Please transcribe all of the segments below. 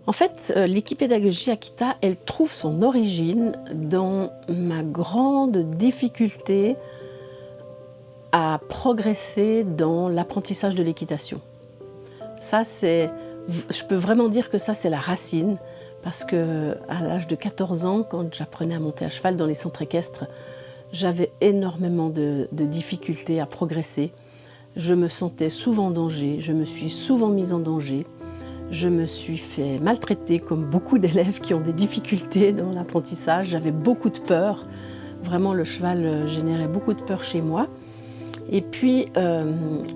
En fait, l'équipédagogie Akita, elle trouve son origine dans ma grande difficulté à progresser dans l'apprentissage de l'équitation. Je peux vraiment dire que ça, c'est la racine, parce qu'à l'âge de 14 ans, quand j'apprenais à monter à cheval dans les centres équestres, j'avais énormément de difficultés à progresser. Je me sentais souvent en danger, je me suis souvent mise en danger. Je me suis fait maltraiter comme beaucoup d'élèves qui ont des difficultés dans l'apprentissage. J'avais beaucoup de peur. Vraiment, le cheval générait beaucoup de peur chez moi. Et puis,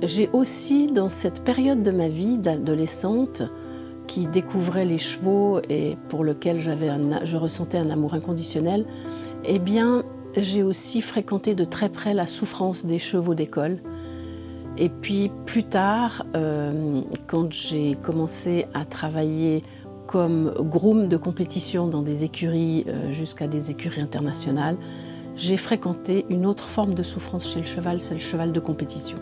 j'ai aussi, dans cette période de ma vie d'adolescente, qui découvrait les chevaux et pour lequel je ressentais un amour inconditionnel, eh bien, j'ai aussi fréquenté de très près la souffrance des chevaux d'école. Et puis plus tard, quand j'ai commencé à travailler comme groom de compétition dans des écuries jusqu'à des écuries internationales, j'ai fréquenté une autre forme de souffrance chez le cheval, c'est le cheval de compétition.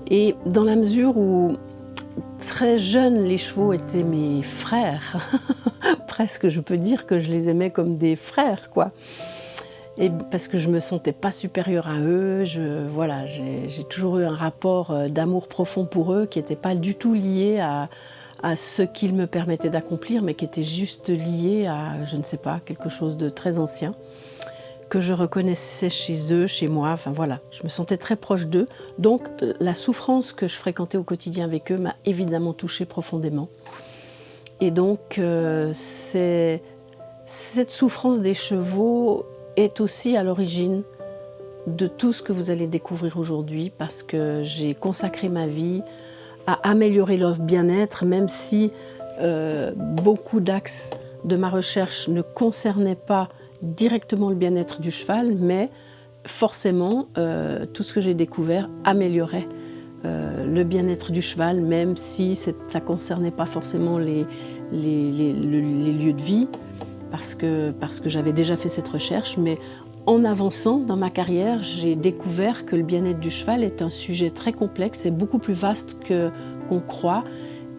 Et dans la mesure où très jeunes, les chevaux étaient mes frères, presque je peux dire que je les aimais comme des frères, quoi. Et parce que je ne me sentais pas supérieure à eux, j'ai toujours eu un rapport d'amour profond pour eux qui n'était pas du tout lié à ce qu'ils me permettaient d'accomplir, mais qui était juste lié à, je ne sais pas, quelque chose de très ancien, que je reconnaissais chez eux, chez moi, enfin voilà, je me sentais très proche d'eux. Donc la souffrance que je fréquentais au quotidien avec eux m'a évidemment touchée profondément. Et donc cette souffrance des chevaux est aussi à l'origine de tout ce que vous allez découvrir aujourd'hui, parce que j'ai consacré ma vie à améliorer leur bien-être, même si beaucoup d'axes de ma recherche ne concernaient pas directement le bien-être du cheval, mais forcément tout ce que j'ai découvert améliorait le bien-être du cheval, même si ça ne concernait pas forcément les lieux de vie, parce que j'avais déjà fait cette recherche, mais en avançant dans ma carrière, j'ai découvert que le bien-être du cheval est un sujet très complexe et beaucoup plus vaste qu'on croit,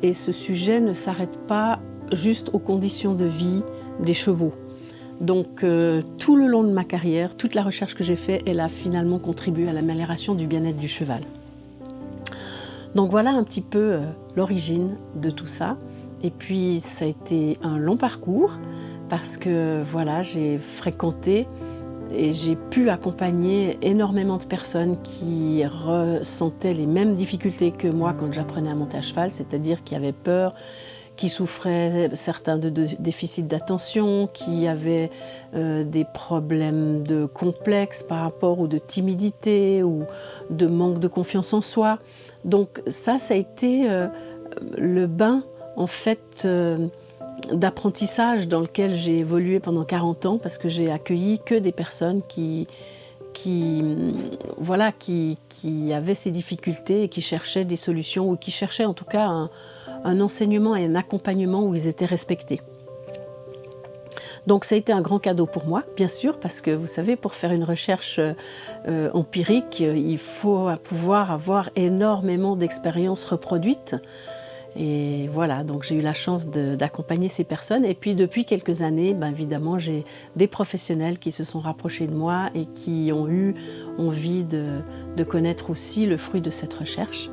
et ce sujet ne s'arrête pas juste aux conditions de vie des chevaux. Donc tout le long de ma carrière, toute la recherche que j'ai faite, elle a finalement contribué à l'amélioration du bien-être du cheval. Donc voilà un petit peu l'origine de tout ça. Et puis ça a été un long parcours, parce que voilà, j'ai fréquenté et j'ai pu accompagner énormément de personnes qui ressentaient les mêmes difficultés que moi quand j'apprenais à monter à cheval, c'est-à-dire qui avaient peur, qui souffraient certains de déficits d'attention, qui avaient des problèmes de complexe par rapport, ou de timidité, ou de manque de confiance en soi. Donc ça a été le bain en fait d'apprentissage dans lequel j'ai évolué pendant 40 ans, parce que j'ai accueilli que des personnes qui avaient ces difficultés et qui cherchaient des solutions, ou qui cherchaient en tout cas un enseignement et un accompagnement où ils étaient respectés. Donc ça a été un grand cadeau pour moi, bien sûr, parce que vous savez, pour faire une recherche empirique, il faut pouvoir avoir énormément d'expériences reproduites. Et voilà, donc j'ai eu la chance d'accompagner ces personnes. Et puis depuis quelques années, évidemment, j'ai des professionnels qui se sont rapprochés de moi et qui ont eu envie de connaître aussi le fruit de cette recherche.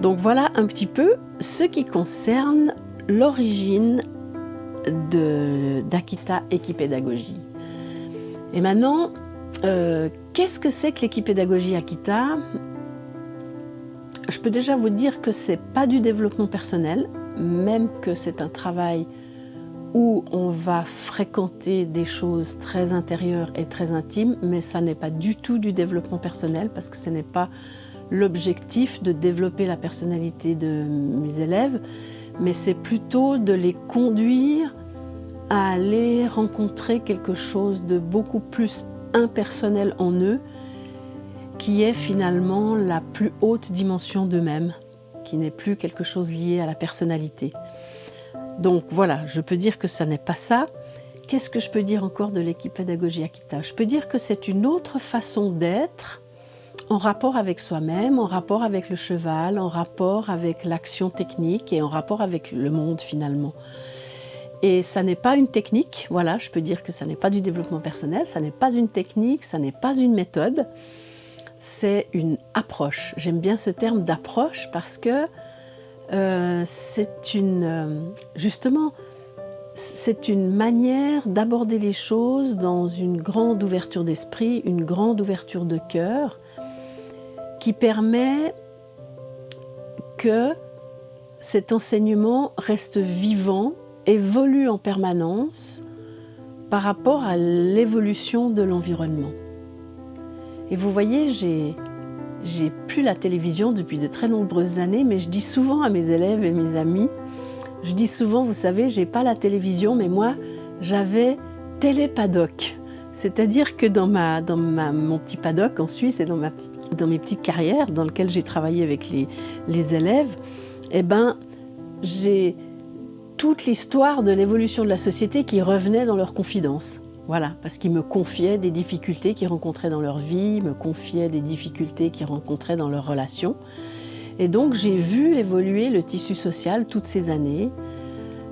Donc voilà un petit peu ce qui concerne l'origine d'Akita Équipédagogie. Et maintenant, qu'est-ce que c'est que l'équipédagogie Akita ? Je peux déjà vous dire que ce n'est pas du développement personnel, même que c'est un travail où on va fréquenter des choses très intérieures et très intimes, mais ça n'est pas du tout du développement personnel, parce que ce n'est pas l'objectif de développer la personnalité de mes élèves, mais c'est plutôt de les conduire à aller rencontrer quelque chose de beaucoup plus impersonnel en eux, qui est finalement la plus haute dimension d'eux-mêmes, qui n'est plus quelque chose lié à la personnalité. Donc voilà, je peux dire que ça n'est pas ça. Qu'est-ce que je peux dire encore de l'équipédagogie Akita ? Je peux dire que c'est une autre façon d'être en rapport avec soi-même, en rapport avec le cheval, en rapport avec l'action technique et en rapport avec le monde finalement. Et ça n'est pas une technique, voilà, je peux dire que ça n'est pas du développement personnel, ça n'est pas une technique, ça n'est pas une méthode, c'est une approche. J'aime bien ce terme d'approche parce que justement, c'est une manière d'aborder les choses dans une grande ouverture d'esprit, une grande ouverture de cœur, qui permet que cet enseignement reste vivant, évolue en permanence par rapport à l'évolution de l'environnement. Et vous voyez, j'ai plus la télévision depuis de très nombreuses années, mais je dis souvent à mes élèves et mes amis, je dis souvent, vous savez, j'ai pas la télévision, mais moi, j'avais télépaddock. C'est-à-dire que dans mon petit paddock en Suisse et dans mes petites carrières dans lesquelles j'ai travaillé avec les élèves, eh ben, j'ai toute l'histoire de l'évolution de la société qui revenait dans leurs confidences. Voilà, parce qu'ils me confiaient des difficultés qu'ils rencontraient dans leur vie, me confiaient des difficultés qu'ils rencontraient dans leurs relations. Et donc j'ai vu évoluer le tissu social toutes ces années.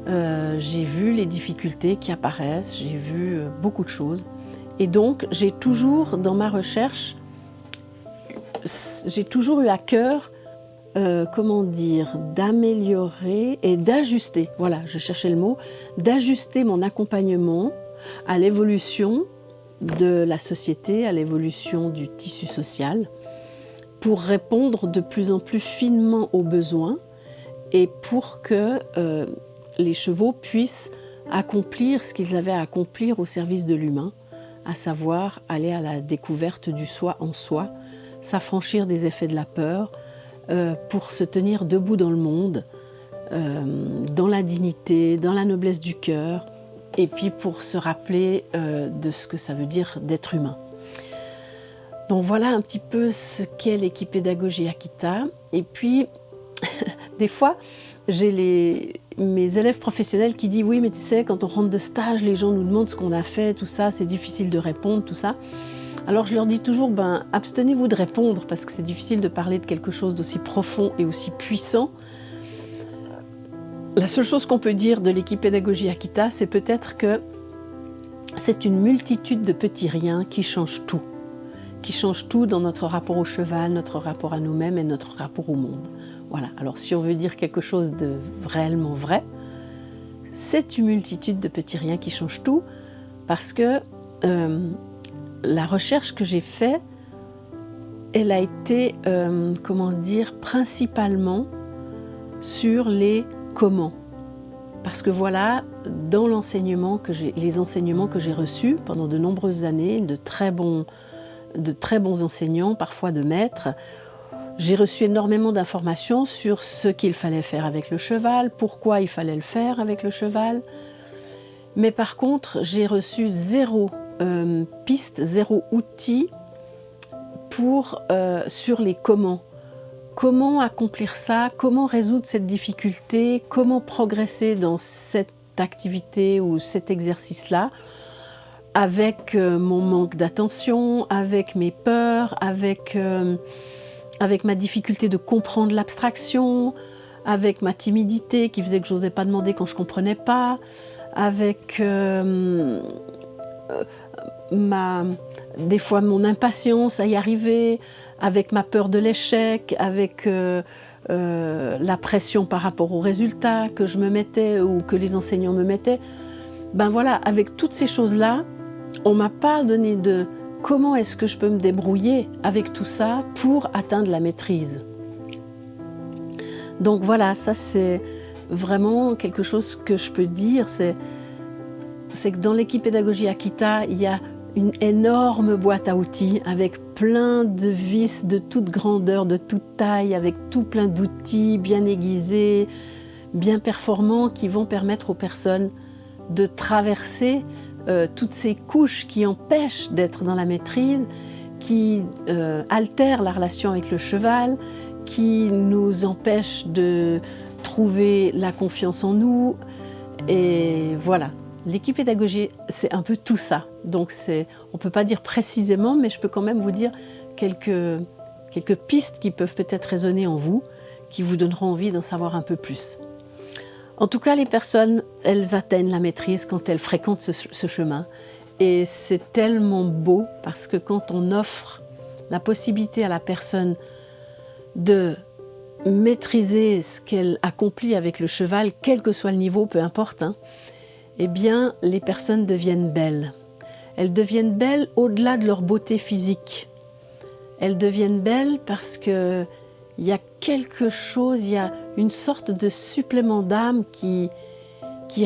J'ai vu les difficultés qui apparaissent, j'ai vu beaucoup de choses. Et donc j'ai toujours, dans ma recherche, j'ai toujours eu à cœur, d'améliorer et d'ajuster, voilà, je cherchais le mot, d'ajuster mon accompagnement à l'évolution de la société, à l'évolution du tissu social, pour répondre de plus en plus finement aux besoins et pour que les chevaux puissent accomplir ce qu'ils avaient à accomplir au service de l'humain, à savoir aller à la découverte du soi en soi, s'affranchir des effets de la peur, pour se tenir debout dans le monde, dans la dignité, dans la noblesse du cœur, et puis pour se rappeler de ce que ça veut dire d'être humain. Donc voilà un petit peu ce qu'est l'équipédagogie Akita. Et puis, des fois, j'ai mes élèves professionnels qui disent « Oui, mais tu sais, quand on rentre de stage, les gens nous demandent ce qu'on a fait, tout ça, c'est difficile de répondre, tout ça. » Alors je leur dis toujours, abstenez-vous de répondre parce que c'est difficile de parler de quelque chose d'aussi profond et aussi puissant. La seule chose qu'on peut dire de l'équipédagogie Akita, c'est peut-être que c'est une multitude de petits riens qui changent tout. Qui changent tout dans notre rapport au cheval, notre rapport à nous-mêmes et notre rapport au monde. Voilà, alors si on veut dire quelque chose de réellement vrai, c'est une multitude de petits riens qui changent tout parce que la recherche que j'ai faite, elle a été, principalement sur les comment. Parce que voilà, dans les enseignements que j'ai reçus pendant de nombreuses années, de très bons enseignants, parfois de maîtres, j'ai reçu énormément d'informations sur ce qu'il fallait faire avec le cheval, pourquoi il fallait le faire avec le cheval. Mais par contre, j'ai reçu zéro piste, zéro outil sur les comment. Comment accomplir ça, comment résoudre cette difficulté, comment progresser dans cette activité ou cet exercice-là, avec mon manque d'attention, avec mes peurs, avec ma difficulté de comprendre l'abstraction, avec ma timidité qui faisait que je n'osais pas demander quand je ne comprenais pas, avec des fois mon impatience à y arriver, avec ma peur de l'échec, avec la pression par rapport aux résultats que je me mettais ou que les enseignants me mettaient. Voilà, avec toutes ces choses-là, on ne m'a pas donné de comment est-ce que je peux me débrouiller avec tout ça pour atteindre la maîtrise. Donc voilà, ça c'est vraiment quelque chose que je peux dire, c'est que dans l'équipédagogie Akita, il y a une énorme boîte à outils avec plein de vis de toute grandeur, de toute taille, avec tout plein d'outils bien aiguisés, bien performants qui vont permettre aux personnes de traverser toutes ces couches qui empêchent d'être dans la maîtrise, qui altèrent la relation avec le cheval, qui nous empêchent de trouver la confiance en nous. Et voilà. L'équipédagogie, c'est un peu tout ça. Donc on ne peut pas dire précisément, mais je peux quand même vous dire quelques quelques pistes qui peuvent peut-être résonner en vous, qui vous donneront envie d'en savoir un peu plus. En tout cas, les personnes, elles atteignent la maîtrise quand elles fréquentent ce chemin. Et c'est tellement beau parce que quand on offre la possibilité à la personne de maîtriser ce qu'elle accomplit avec le cheval, quel que soit le niveau, peu importe, eh bien, les personnes deviennent belles. Elles deviennent belles au-delà de leur beauté physique. Elles deviennent belles parce qu'il y a quelque chose, il y a une sorte de supplément d'âme qui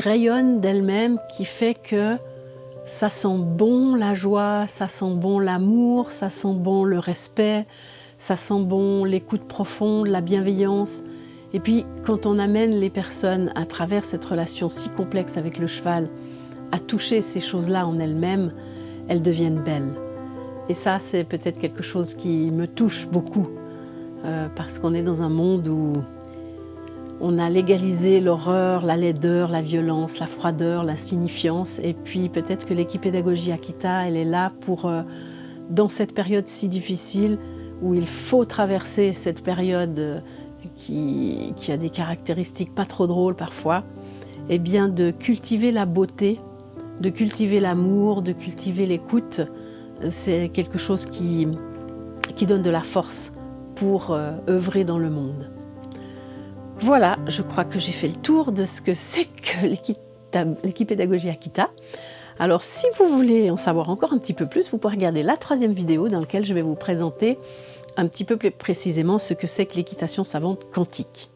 rayonne d'elle-même, qui fait que ça sent bon la joie, ça sent bon l'amour, ça sent bon le respect, ça sent bon l'écoute profonde, la bienveillance. Et puis, quand on amène les personnes à travers cette relation si complexe avec le cheval, à toucher ces choses-là en elles-mêmes, elles deviennent belles. Et ça, c'est peut-être quelque chose qui me touche beaucoup, parce qu'on est dans un monde où on a légalisé l'horreur, la laideur, la violence, la froideur, l'insignifiance. Et puis peut-être que l'équipe pédagogie Akita, elle est là pour, dans cette période si difficile, où il faut traverser cette période qui a des caractéristiques pas trop drôles parfois, eh bien de cultiver la beauté, de cultiver l'amour, de cultiver l'écoute. C'est quelque chose qui donne de la force pour œuvrer dans le monde. Voilà, je crois que j'ai fait le tour de ce que c'est que l'équipe pédagogie Akita. Alors si vous voulez en savoir encore un petit peu plus, vous pouvez regarder la 3e vidéo dans laquelle je vais vous présenter un petit peu plus précisément ce que c'est que l'équitation savante quantique.